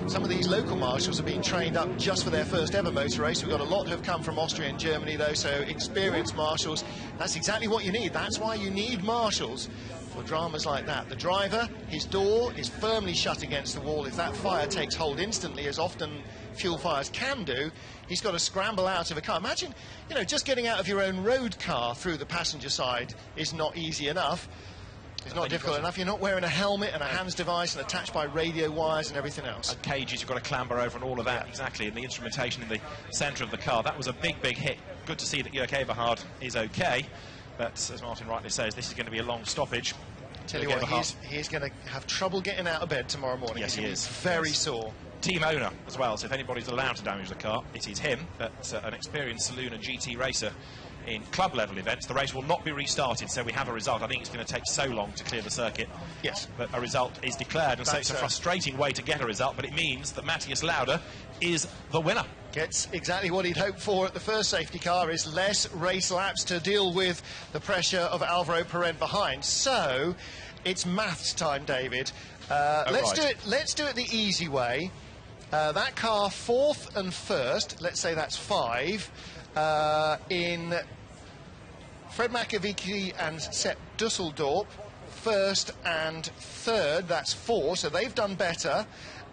some of these local marshals have been trained up just for their first ever motor race. We've got a lot who have come from Austria and Germany, though, so experienced marshals. That's exactly what you need. That's why you need marshals for dramas like that. The driver, his door is firmly shut against the wall. If that fire takes hold instantly, as often fuel fires can do, he's got to scramble out of a car. Imagine, you know, just getting out of your own road car through the passenger side is not easy enough. It's not difficult enough. You're not wearing a helmet and a hands device and attached by radio wires and everything else. And cages you've got to clamber over and all of that, exactly, and the instrumentation in the centre of the car. That was a big, big hit. Good to see that Jörg Eberhardt is okay, but as Martin rightly says, this is going to be a long stoppage. Tell you what, he's going to have trouble getting out of bed tomorrow morning. Yes, he is. Very sore. Team owner as well, so if anybody's allowed to damage the car, it is him, but an experienced saloon and GT racer in club level events. The race will not be restarted, so we have a result. I think it's going to take so long to clear the circuit. Yes. But a result is declared, and so it's a frustrating way to get a result, but it means that Matthias Lauda is the winner. Gets exactly what he'd hoped for at the first safety car, is less race laps to deal with the pressure of Alvaro Parent behind. So it's maths time, David. Let's do it the easy way. That car fourth and first, let's say that's 5, in Fred Makovici and Sepp Dusseldorp, first and third, that's 4, so they've done better.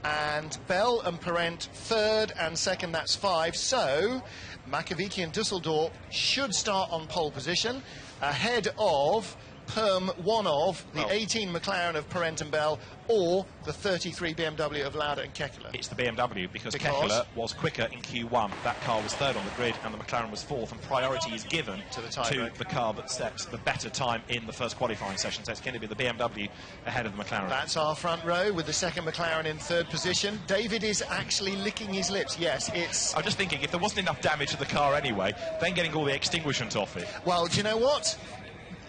And Bell and Parent, third and second, that's 5. So Makovici and Dusseldorp should start on pole position, ahead of one of the 18 McLaren of Parent and Bell, or the 33 BMW of Lauda and Kekele. It's the BMW because Kekele was quicker in Q1. That car was third on the grid and the McLaren was fourth, and priority is given to the car that sets the better time in the first qualifying session. So it's going to be the BMW ahead of the McLaren. That's our front row with the second McLaren in third position. David is actually licking his lips. Yes, it's... I'm just thinking, if there wasn't enough damage to the car anyway, then getting all the extinguishant off it. Well, do you know what?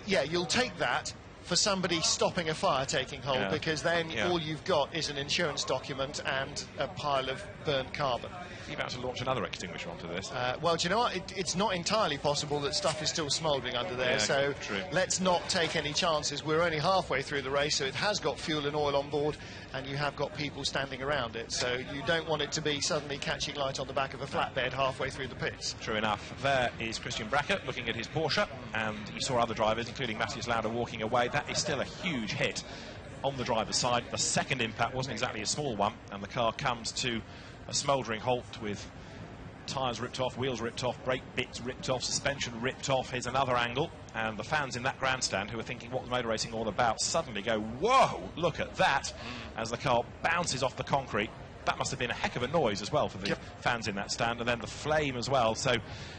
Yeah, you'll take that for somebody stopping a fire taking hold, because then all you've got is an insurance document and a pile of burnt carbon. You're about to launch another extinguisher onto this. Well, do you know what? It's not entirely possible that stuff is still smouldering under there, so let's not take any chances. We're only halfway through the race, so it has got fuel and oil on board, and you have got people standing around it, so you don't want it to be suddenly catching light on the back of a flatbed halfway through the pits. True enough. There is Christian Brackett looking at his Porsche, and you saw other drivers, including Matthias Lauda, walking away. That is still a huge hit on the driver's side. The second impact wasn't exactly a small one, and the car comes to a smouldering halt with tyres ripped off, wheels ripped off, brake bits ripped off, suspension ripped off. Here's another angle, and the fans in that grandstand who are thinking what was motor racing all about suddenly go, whoa, look at that, as the car bounces off the concrete. That must have been a heck of a noise as well for the fans in that stand, and then the flame as well. So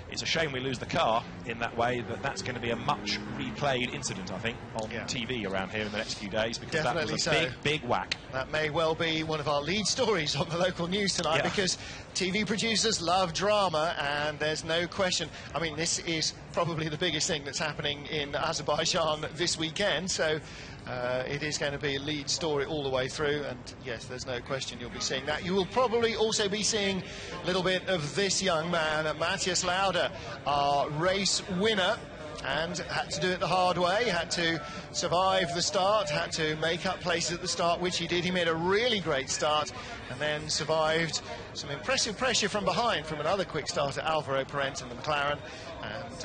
it's a shame we lose the car in that way, but that's going to be a much replayed incident, I think, on TV around here in the next few days, because that was a big, big whack. That may well be one of our lead stories on the local news tonight, because TV producers love drama, and there's no question. I mean, this is probably the biggest thing that's happening in Azerbaijan this weekend, so it is going to be a lead story all the way through, and yes, there's no question you'll be seeing that. You will probably also be seeing a little bit of this young man, Matthias Lauda, our race winner. and had to do it the hard way, had to survive the start, had to make up places at the start, which he did. He made a really great start and then survived some impressive pressure from behind from another quick starter, Alvaro Parent in the McLaren, and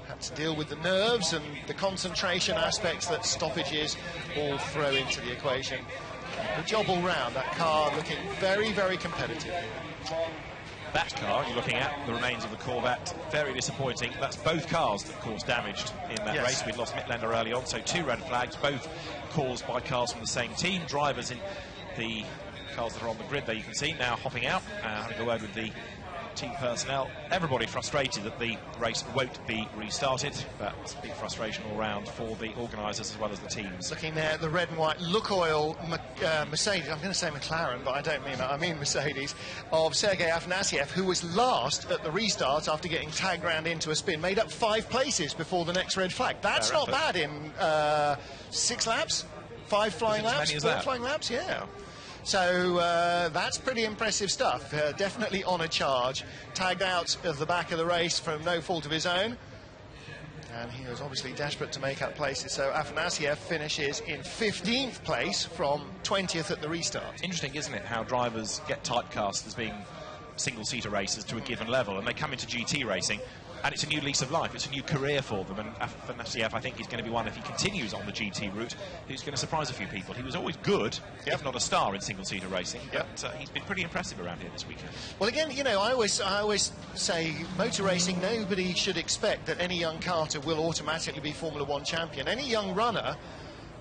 had to deal with the nerves and the concentration aspects that stoppages all throw into the equation. Good job all round, that car looking very, very competitive. That car, you're looking at the remains of the Corvette, very disappointing. That's both cars that caused damaged in that race. We'd lost Mitlander early on, so 2 red flags, both caused by cars from the same team. Drivers in the cars that are on the grid there, you can see, now hopping out, having a word with the team personnel. Everybody frustrated that the race won't be restarted, but big frustration all round for the organisers as well as the teams. Looking there at the red and white Lukoil Mercedes, I'm going to say McLaren, but I don't mean that, I mean Mercedes, of Sergei Afanasiev, who was last at the restart after getting tagged round into a spin, made up 5 places before the next red flag. That's not bad in 6 laps, 5 flying laps, 4 flying laps, yeah. So that's pretty impressive stuff. Definitely on a charge. Tagged out of the back of the race from no fault of his own. And he was obviously desperate to make up places. So Afanasiev finishes in 15th place from 20th at the restart. Interesting, isn't it, how drivers get typecast as being single-seater racers to a given level, and they come into GT racing, and it's a new lease of life, it's a new career for them, and Afanasiev, I think, is going to be one, if he continues on the GT route, who's going to surprise a few people. He was always good, if not a star in single-seater racing, but he's been pretty impressive around here this weekend. Well, again, you know, I always say, motor racing, nobody should expect that any young karter will automatically be Formula 1 champion. Any young runner,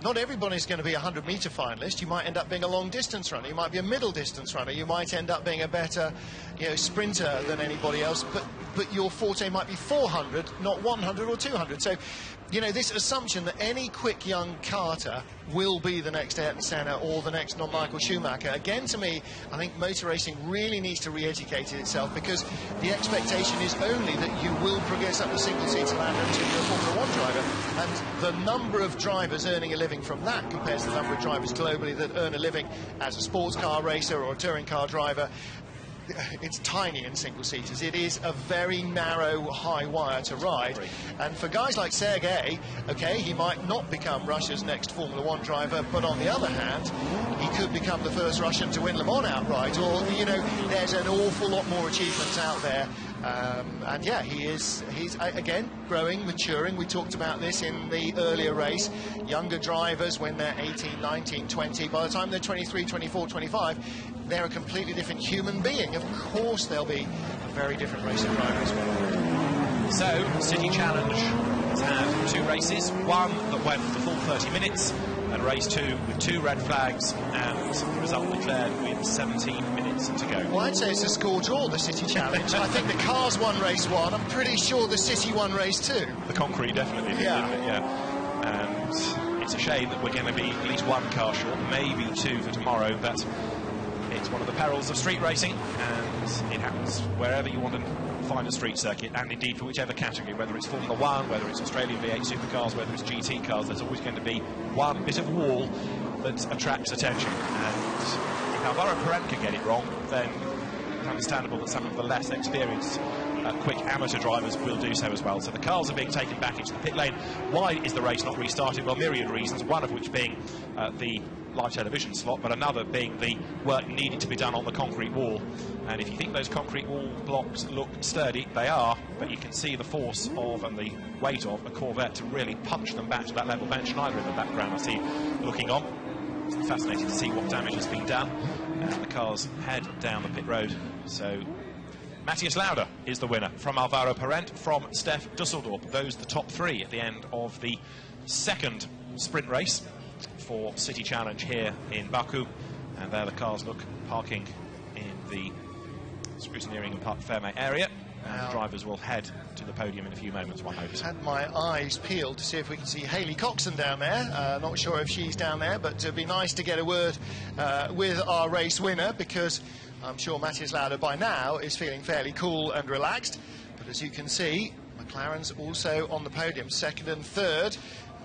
not everybody's going to be a 100-metre finalist. You might end up being a long-distance runner. You might be a middle-distance runner. You might end up being a better, you know, sprinter than anybody else. But your forte might be 400, not 100 or 200. So, you know, this assumption that any quick young karter will be the next Ayrton Senna or the next non-Michael Schumacher, again, to me, I think motor racing really needs to re-educate itself, because the expectation is only that you will progress up the single-seater ladder until you're a Formula 1 driver. And the number of drivers earning a living from that compares to the number of drivers globally that earn a living as a sports car racer or a touring car driver. It's tiny in single-seaters. It is a very narrow, high wire to ride. And for guys like Sergei, okay, he might not become Russia's next Formula 1 driver, but on the other hand, he could become the first Russian to win Le Mans outright, or, you know, there's an awful lot more achievements out there. And yeah, he's again growing, maturing. We talked about this in the earlier race. Younger drivers, when they're 18, 19, 20, by the time they're 23, 24, 25, they're a completely different human being. Of course they'll be a very different racing driver as well. So, City Challenge has had 2 races, one that went for the full 30 minutes, and race 2 with 2 red flags, and the result declared with 17 minutes to go. Well, I'd say it's a score draw, the City Challenge. I think the cars won race 1. I'm pretty sure the City won race 2. The concrete definitely did, didn't it? Yeah. And it's a shame that we're going to be at least 1 car short, maybe 2 for tomorrow, but it's one of the perils of street racing, and it happens wherever you want to find a street circuit, and indeed for whichever category, whether it's Formula 1, whether it's Australian V8 supercars, whether it's GT cars, there's always going to be one bit of wall that attracts attention. And if Alvaro Parent can get it wrong, then it's understandable that some of the less experienced quick amateur drivers will do so as well. So the cars are being taken back into the pit lane. Why is the race not restarted? Well, myriad reasons, one of which being the live television slot, but another being the work needed to be done on the concrete wall. And if you think those concrete wall blocks look sturdy, they are, but you can see the force of and the weight of a Corvette to really punch them back to that level. Ben Schneider in the background, I see, looking on. It's fascinating to see what damage has been done. And the cars head down the pit road. So Matthias Lauda is the winner from Alvaro Parent, from Stef Dusseldorp. Those are the top 3 at the end of the second sprint race for City Challenge here in Baku. And there the cars look parking in the scrutineering and Parc Fermé area. And the drivers will head to the podium in a few moments, one hopes. Had my eyes peeled to see if we can see Hayley Coxon down there. Not sure if she's down there, but it'd be nice to get a word with our race winner, because I'm sure Matthias Lauda by now is feeling fairly cool and relaxed. But as you can see, McLaren's also on the podium, 2nd and 3rd.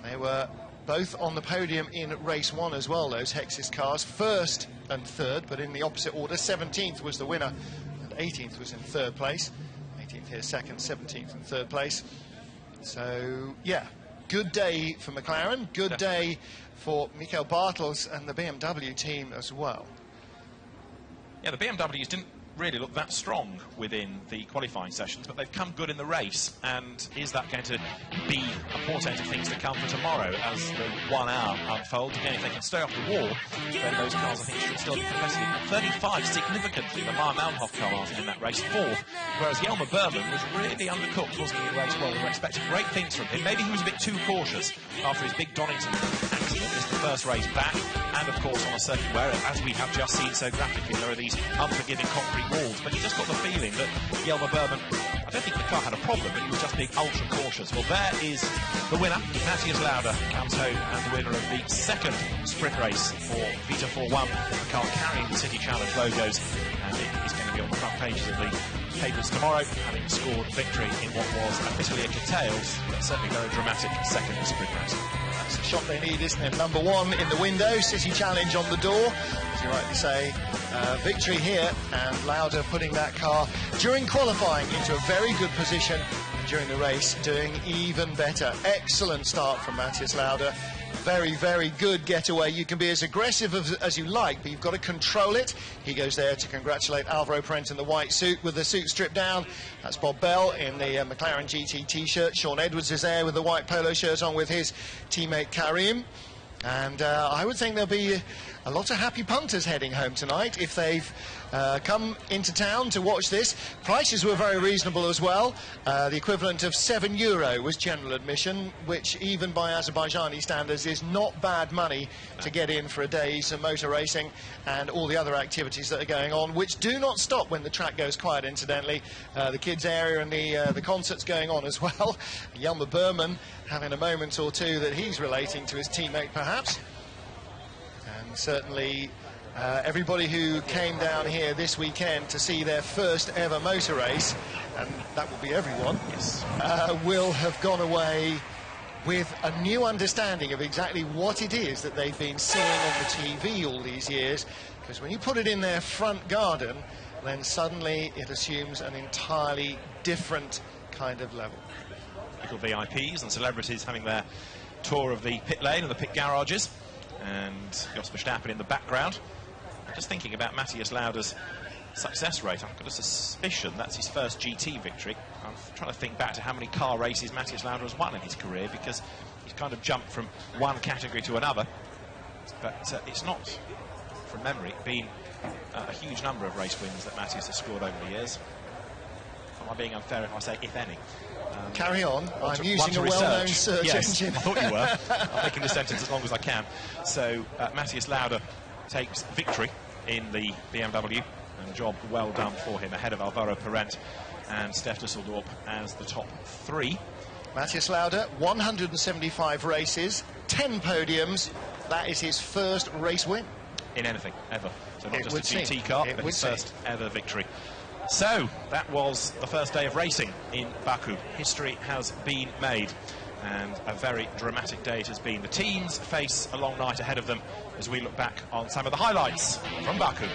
They were both on the podium in race 1 as well, those Hexis cars, 1st and 3rd, but in the opposite order. 17th was the winner, and 18th was in 3rd place. 18th here, 2nd, 17th and 3rd place. So, yeah, good day for McLaren, good day for Mikael Bartels and the BMW team as well. Yeah, the BMWs didn't really look that strong within the qualifying sessions, but they've come good in the race. And is that going to be a portent of things to come for tomorrow as the 1 hour unfolds? Again, if they can stay off the wall, then those cars, I think, should still be competitive. 35 significantly, the Meyer Malmhoff car Martin in that race, 4th, whereas Jelmer Berman was really undercooked, wasn't he, in race 1? We were expecting great things from him. Maybe he was a bit too cautious after his big Donington accident. It's the first race back, and of course on a circuit where, as we have just seen so graphically, there are these unforgiving concrete walls. But you just got the feeling that Jelmer Berman, I don't think the car had a problem, but he was just being ultra cautious. Well, there is the winner. Matthias Lauda comes home as the winner of the second sprint race for Vita 4-1. The car carrying the City Challenge logos, and it is going to be on the front pages of the papers tomorrow, having scored victory in what was admittedly a curtailed, but certainly very dramatic second sprint race. That's the shot they need, isn't it? Number 1 in the window, City Challenge on the door, as you rightly say. Victory here, and Lauda putting that car during qualifying into a very good position during the race, doing even better. Excellent start from Matthias Lauda. Very, very good getaway. You can be as aggressive as you like, but you've got to control it. He goes there to congratulate Alvaro Parente in the white suit with the suit stripped down. That's Bob Bell in the McLaren GT t-shirt. Sean Edwards is there with the white polo shirt on with his teammate Karim. And I would think there'll be a lot of happy punters heading home tonight if they've come into town to watch this. Prices were very reasonable as well. The equivalent of €7 was general admission, which even by Azerbaijani standards is not bad money to get in for a day's motor racing and all the other activities that are going on, which do not stop when the track goes quiet, incidentally. The kids area and the concerts going on as well. Jelmer Berman having a moment or two that he's relating to his teammate perhaps. And certainly everybody who came down here this weekend to see their first ever motor race, and that will be everyone, yes, will have gone away with a new understanding of exactly what it is that they've been seeing on the TV all these years, because when you put it in their front garden, then suddenly it assumes an entirely different kind of level. Little VIPs and celebrities having their tour of the pit lane and the pit garages, and Jos Verstappen in the background. Just thinking about Matthias Lauda's success rate, I've got a suspicion that's his first GT victory. I'm trying to think back to how many car races Matthias Lauda has won in his career, because he's kind of jumped from one category to another. But it's not, from memory, been a huge number of race wins that Matthias has scored over the years. Am I being unfair if I say, if any? Carry on. I'm using a well-known search engine. I thought you were. I'm making this sentence as long as I can. So Matthias Lauda takes victory in the BMW, and a job well done for him, ahead of Alvaro Parente and Stef Dusseldorp as the top 3. Matthias Lauda, 175 races, 10 podiums. That is his first race win in anything ever. So not just a GT car, but his first ever victory. So that was the first day of racing in Baku. History has been made, and a very dramatic day it has been. The teams face a long night ahead of them as we look back on some of the highlights from Baku.